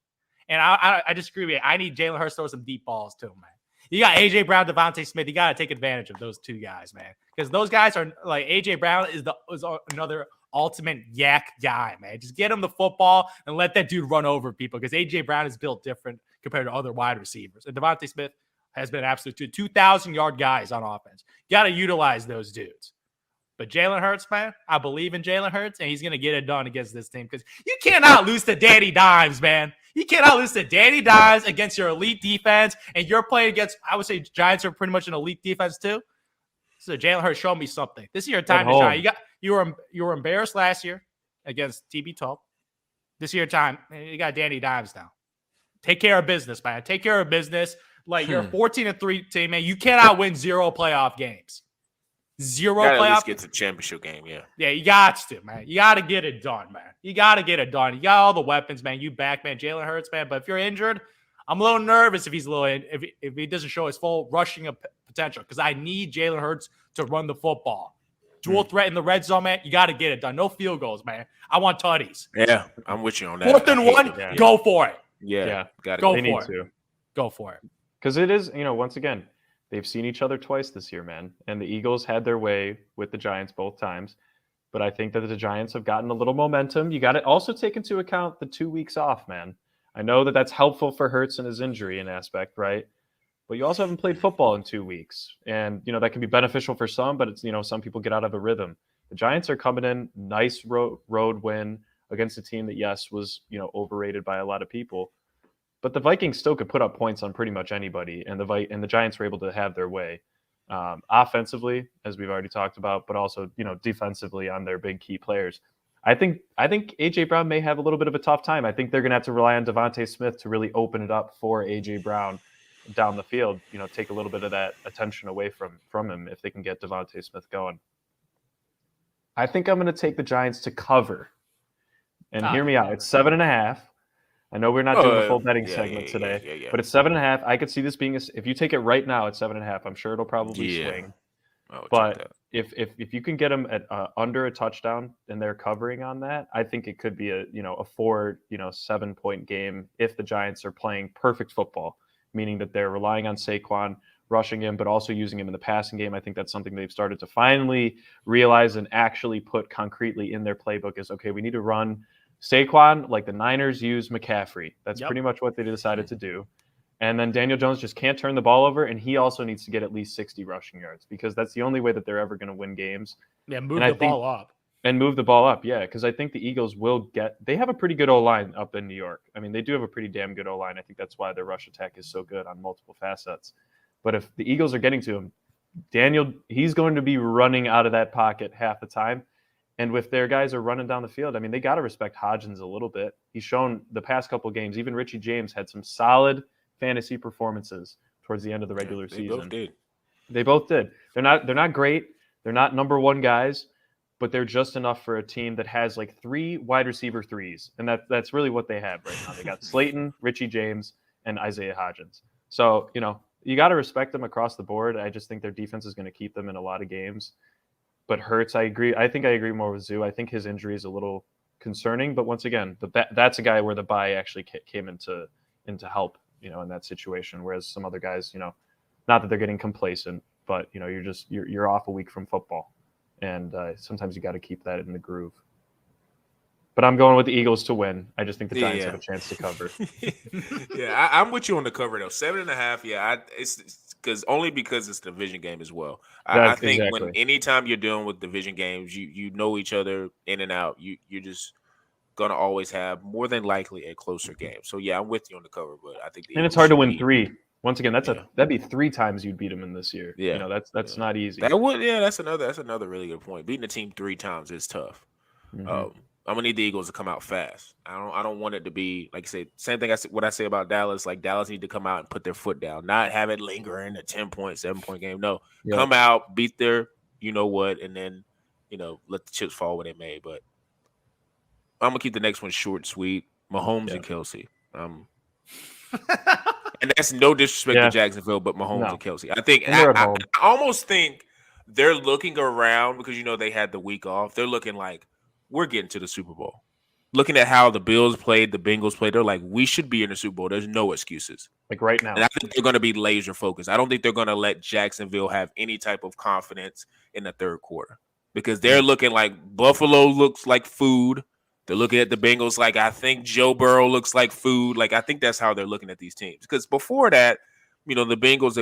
And I disagree with you. I need Jalen Hurts to throw some deep balls too, man. You got A.J. Brown, Devontae Smith. You got to take advantage of those two guys, man. Because those guys are like A.J. Brown is another ultimate yak guy, man. Just get him the football and let that dude run over people because A.J. Brown is built different compared to other wide receivers. And Devontae Smith has been absolute 2,000-yard guys on offense. You got to utilize those dudes. But Jalen Hurts, man, I believe in Jalen Hurts, and he's going to get it done against this team because you cannot lose to Danny Dimes, man. You cannot lose to Danny Dimes against your elite defense, and you're playing against, I would say, Giants are pretty much an elite defense too. So Jalen Hurts, show me something. This is your time to shine. You were embarrassed last year against TB12. This is your time. You got Danny Dimes now. Take care of business, man. Take care of business. Like you're a 14-3 team, man. You cannot win 0 playoff games. 0 playoff. At least get to the championship game, yeah. Yeah, you got to, man. You got to get it done, man. You got to get it done. You got all the weapons, man. You back, man. Jalen Hurts, man. But if you're injured, I'm a little nervous if he's if he doesn't show his full rushing potential because I need Jalen Hurts to run the football. Dual threat in the red zone, man. You got to get it done. No field goals, man. I want tutties. Yeah, I'm with you on that. 4th and 1, go for it. Yeah. Got to go for it. Go for it. Because it is, once again, they've seen each other twice this year, man. And the Eagles had their way with the Giants both times. But I think that the Giants have gotten a little momentum. You got to also take into account the 2 weeks off, man. I know that that's helpful for Hurts and his injury in aspect, right? But you also haven't played football in 2 weeks. And, that can be beneficial for some, but it's, some people get out of a rhythm. The Giants are coming in, nice road win against a team that, yes, was, overrated by a lot of people. But the Vikings still could put up points on pretty much anybody. And the Giants were able to have their way. Offensively, as we've already talked about, but also, defensively on their big key players. I think A.J. Brown may have a little bit of a tough time. I think they're going to have to rely on Devontae Smith to really open it up for A.J. Brown down the field, take a little bit of that attention away from him if they can get Devontae Smith going. I think I'm going to take the Giants to cover. And hear me out. It's 7.5. I know we're not doing the full betting segment today, but it's 7.5. I could see this being if you take it right now at 7.5, I'm sure it'll probably swing. But if you can get them at under a touchdown and they're covering on that, I think it could be a 7-point game if the Giants are playing perfect football, meaning that they're relying on Saquon, rushing him, but also using him in the passing game. I think that's something they've started to finally realize and actually put concretely in their playbook is, okay, we need to run Saquon like the Niners use McCaffrey. That's pretty much what they decided to do. And then Daniel Jones just can't turn the ball over, and he also needs to get at least 60 rushing yards because that's the only way that they're ever going to win games. Yeah, move the ball up. And move the ball up, yeah, because I think the Eagles they have a pretty good O-line up in New York. I mean, they do have a pretty damn good O-line. I think that's why their rush attack is so good on multiple facets. But if the Eagles are getting to him, Daniel, he's going to be running out of that pocket half the time. And if their guys are running down the field, I mean, they got to respect Hodgins a little bit. He's shown the past couple of games, even Richie James had some solid fantasy performances towards the end of the regular season. They both did. They're not great. They're not number one guys, but they're just enough for a team that has like 3 wide receiver threes. And that's really what they have right now. They got Slayton, Richie James, and Isaiah Hodgins. So, you got to respect them across the board. I just think their defense is going to keep them in a lot of games. But Hurts, I agree. I think I agree more with Zoo. I think his injury is a little concerning. But once again, that's a guy where the bye actually came into help, in that situation. Whereas some other guys, not that they're getting complacent, but you're off a week from football, and sometimes you got to keep that in the groove. But I'm going with the Eagles to win. I just think the Giants have a chance to cover. Yeah, I'm with you on the cover though. 7.5. Yeah, it's because it's a division game as well. I think when anytime you're dealing with division games, you know each other in and out. You're just gonna always have more than likely a closer game. So yeah, I'm with you on the cover, but I think it's hard to win 3. Once again, that'd be 3 times you'd beat them in this year. Yeah, that's not easy. That would that's another really good point. Beating a team 3 times is tough. Mm-hmm. I'm gonna need the Eagles to come out fast. I don't want it to be like I said. Same thing. What I say about Dallas. Like Dallas need to come out and put their foot down, not have it linger in a 10-point, 7-point game. No, come out, beat their you know what, and then let the chips fall where they may. But I'm gonna keep the next one short, sweet. Mahomes and Kelsey. And that's no disrespect to Jacksonville, but Mahomes and Kelsey. I think I almost think they're looking around because they had the week off. They're looking like we're getting to the Super Bowl. Looking at how the Bills played, the Bengals played, they're like, we should be in the Super Bowl. There's no excuses. Like right now. And I think they're going to be laser focused. I don't think they're going to let Jacksonville have any type of confidence in the third quarter because they're looking like Buffalo looks like food. They're looking at the Bengals like I think Joe Burrow looks like food. Like I think that's how they're looking at these teams. Because before that, the Bengals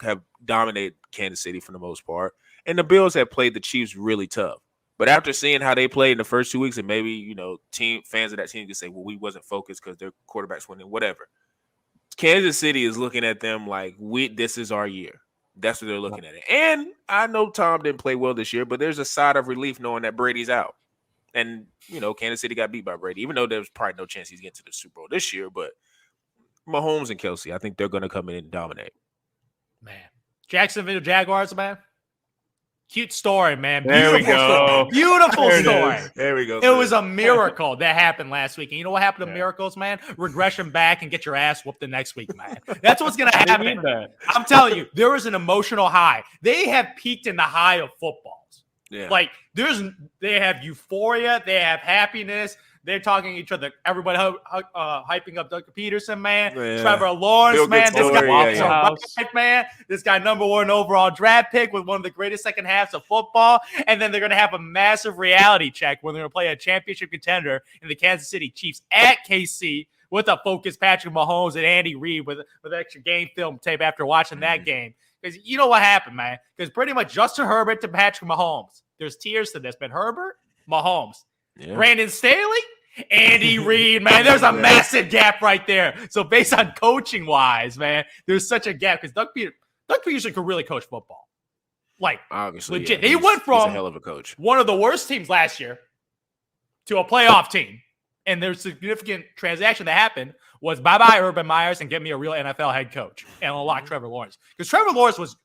have dominated Kansas City for the most part, and the Bills have played the Chiefs really tough. But after seeing how they played in the first 2 weeks, and maybe team fans of that team can say, "Well, we wasn't focused because their quarterbacks winning." Whatever. Kansas City is looking at them like this is our year. That's what they're looking at it. And I know Tom didn't play well this year, but there's a side of relief knowing that Brady's out. And, Kansas City got beat by Brady, even though there's probably no chance he's getting to the Super Bowl this year. But Mahomes and Kelsey, I think they're going to come in and dominate. Man. Jacksonville Jaguars, man. Cute story, man. There we go. Beautiful story. There we go. It was a miracle that happened last week. And you know what happened to miracles, man? Regression back and get your ass whooped the next week, man. That's what's going to happen. I'm telling you, there was an emotional high. They have peaked in the high of footballs. Yeah. Like, they have euphoria. They have happiness. They're talking to each other. Everybody hyping up Doug Peterson, man. Yeah. Trevor Lawrence, man. This guy, man. This guy, #1 overall draft pick with one of the greatest second halves of football. And then they're going to have a massive reality check when they're going to play a championship contender in the Kansas City Chiefs at KC with a focused Patrick Mahomes and Andy Reid with extra game film tape after watching that game. Because you know what happened, man. Because pretty much Justin Herbert to Patrick Mahomes. There's tiers to this, but Herbert, Mahomes. Yeah. Brandon Staley, Andy Reid, man. There's a massive gap right there. So based on coaching wise, man, there's such a gap because Doug Peterson could really coach football. Like, obviously, legit. He went from a hell of a coach. One of the worst teams last year to a playoff team. And there's significant transaction that happened was bye-bye Urban Myers and get me a real NFL head coach and unlock Trevor Lawrence. Because Trevor Lawrence was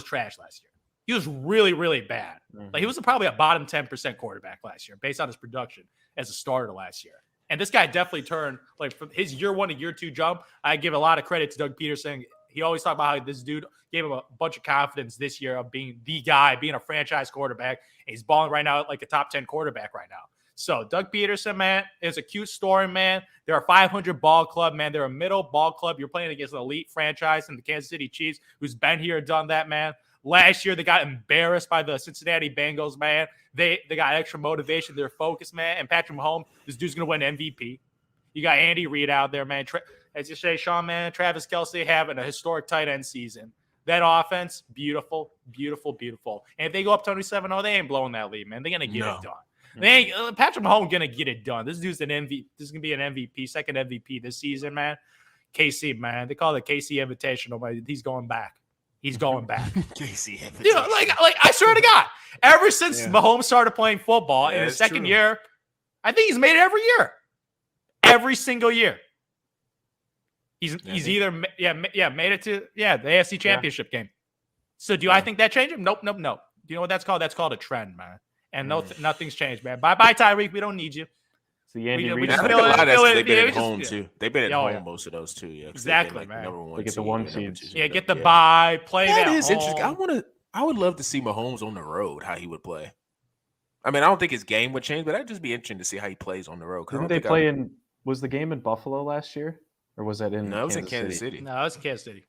trash last year. He was really, really bad. Like he was probably a bottom 10% quarterback last year based on his production as a starter last year. And this guy definitely turned like from his year 1 to year 2 jump. I give a lot of credit to Doug Peterson. He always talked about how this dude gave him a bunch of confidence this year of being the guy, being a franchise quarterback. And he's balling right now like a top 10 quarterback right now. So Doug Peterson, man, is a cute story, man. They're a 500 ball club, man. They're a middle ball club. You're playing against an elite franchise in the Kansas City Chiefs who's been here and done that, man. Last year, they got embarrassed by the Cincinnati Bengals, man. They got extra motivation. They're focused, man. And Patrick Mahomes, this dude's going to win MVP. You got Andy Reid out there, man. As you say, Sean, man, Travis Kelce having a historic tight end season. That offense, beautiful, beautiful, beautiful. And if they go up 27-0, they ain't blowing that lead, man. They're going to get it done. Patrick Mahomes going to get it done. This dude's an MVP. This is going to be an MVP, second MVP this season, man. KC, man. They call it KC Invitational, but he's going back. He's going back. KC Invitational. You know, like I swear to God, ever since Mahomes started playing football in his second year, I think he's made it every year. Every single year. He's either made it to the AFC Championship game. So do I think that changed him? Nope. Do you know what that's called? That's called a trend, man. And nothing's changed, man. Bye, Tyreek. We don't need you. So Andy Reid. I think a lot of that's they've been at home too. They've been at home most of those too. Yeah, exactly, man. They get the 1 seed. Yeah, get the bye. Play that is interesting. I would love to see Mahomes on the road. How he would play. I mean, I don't think his game would change, but that'd just be interesting to see how he plays on the road. Didn't they play in? Was the game in Buffalo last year, or was that in? No, it was in Kansas City. No, it was in Kansas City.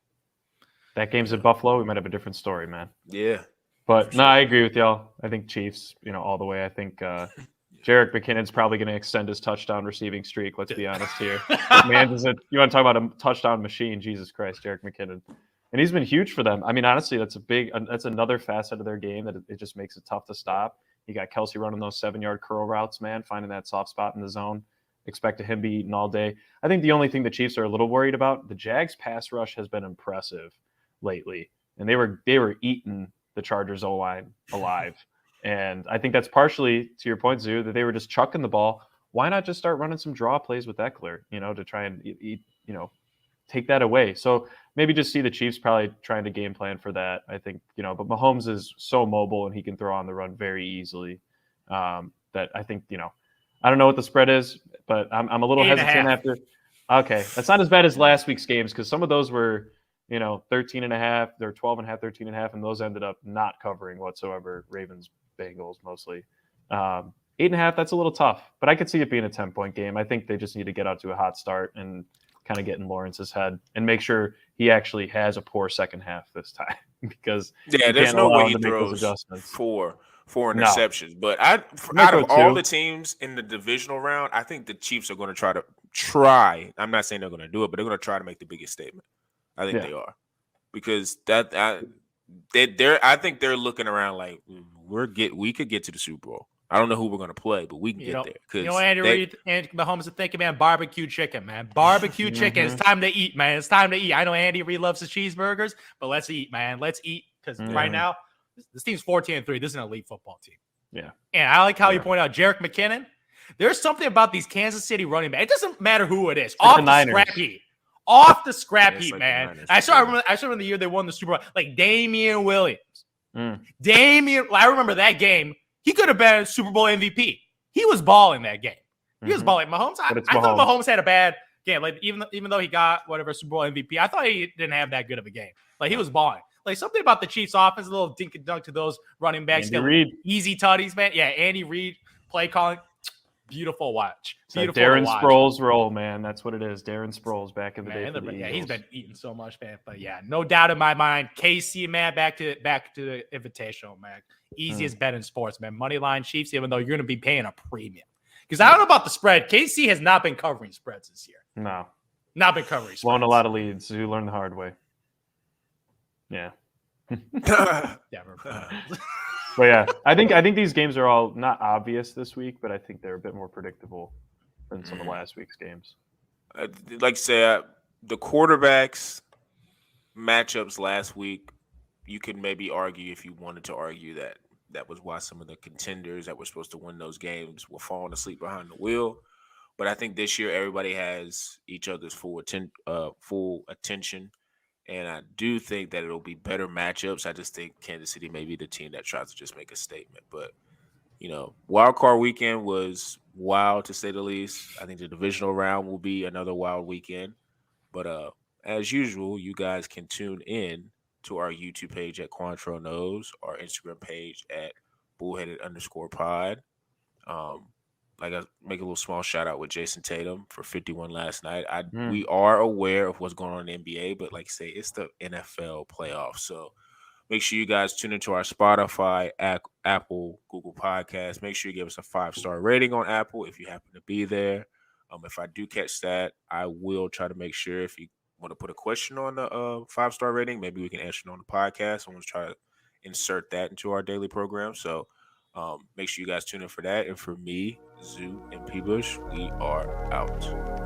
That game's in Buffalo. We might have a different story, man. Yeah. But no, I agree with y'all. I think Chiefs, all the way. I think Jerick McKinnon's probably going to extend his touchdown receiving streak. Let's be honest here. Man, you want to talk about a touchdown machine? Jesus Christ, Jerick McKinnon, and he's been huge for them. I mean, honestly, that's another facet of their game that it just makes it tough to stop. You got Kelsey running those 7-yard curl routes, man, finding that soft spot in the zone. Expect him to be eaten all day. I think the only thing the Chiefs are a little worried about, the Jags pass rush has been impressive lately, and they were eating the Chargers O-line alive. And I think that's partially, to your point, Zoo, that they were just chucking the ball. Why not just start running some draw plays with Eckler, to try and, take that away? So maybe just see the Chiefs probably trying to game plan for that, I think, but Mahomes is so mobile and he can throw on the run very easily that I think, I don't know what the spread is, but I'm a little hesitant after. Okay, that's not as bad as last week's games because some of those were, 13.5, they're 12.5, 13.5, and those ended up not covering whatsoever. Ravens, Bengals mostly. 8.5, that's a little tough, but I could see it being a 10-point game. I think they just need to get out to a hot start and kind of get in Lawrence's head and make sure he actually has a poor second half this time because there's no way he throws four interceptions. But out of all the teams in the divisional round, I think the Chiefs are going to try. I'm not saying they're going to do it, but they're going to try to make the biggest statement. I think they are because I think they're looking around like we could get to the Super Bowl. I don't know who we're going to play, but we can get there. Andy Reid and Mahomes are thinking, man, barbecue chicken, man. Barbecue chicken. It's time to eat, man. It's time to eat. I know Andy Reid loves his cheeseburgers, but let's eat, man. Let's eat because right now, this team's 14-3. This is an elite football team. Yeah. And I like how you point out Jerick McKinnon. There's something about these Kansas City running backs. It doesn't matter who it is. Off the scrap heap, man. I remember the year they won the Super Bowl. Like Damian Williams. I remember that game. He could have been Super Bowl MVP. He was balling that game. He was balling. Mahomes. I thought Mahomes had a bad game. Like even though he got whatever Super Bowl MVP, I thought he didn't have that good of a game. Like he was balling. Like something about the Chiefs' offense, a little dink and dunk to those running backs. Easy tutties, man. Yeah, Andy Reid play calling. Beautiful watch. Beautiful Darren Sproles roll, man. That's what it is. Darren Sproles back in the day. He's been eating so much, man. But yeah, no doubt in my mind. KC, man, back to the Invitational, man. Easiest bet in sports, man. Money line Chiefs, even though you're going to be paying a premium. Because I don't know about the spread. KC has not been covering spreads this year. No. Not been covering spreads. Blown a lot of leads. You learned the hard way. Yeah. But yeah, I think these games are all not obvious this week, but I think they're a bit more predictable than some of last week's games. Like I said, the quarterbacks matchups last week, you could maybe argue if you wanted to argue that was why some of the contenders that were supposed to win those games were falling asleep behind the wheel. But I think this year everybody has each other's full attention. And I do think that it'll be better matchups. I just think Kansas City may be the team that tries to just make a statement. But, wild card weekend was wild to say the least. I think the divisional round will be another wild weekend. But as usual, you guys can tune in to our YouTube page at Quantrell Knows, our Instagram page at bullheaded_pod. Like I make a little small shout out with Jason Tatum for 51 last night. We are aware of what's going on in the NBA, but like I say, it's the NFL playoffs. So make sure you guys tune into our Spotify, Apple, Google Podcasts. Make sure you give us a 5-star rating on Apple if you happen to be there. If I do catch that, I will try to make sure if you want to put a question on the 5-star rating, maybe we can answer it on the podcast. I want to try to insert that into our daily program. So make sure you guys tune in for that. And for me, Zoo, and P. Bush, we are out.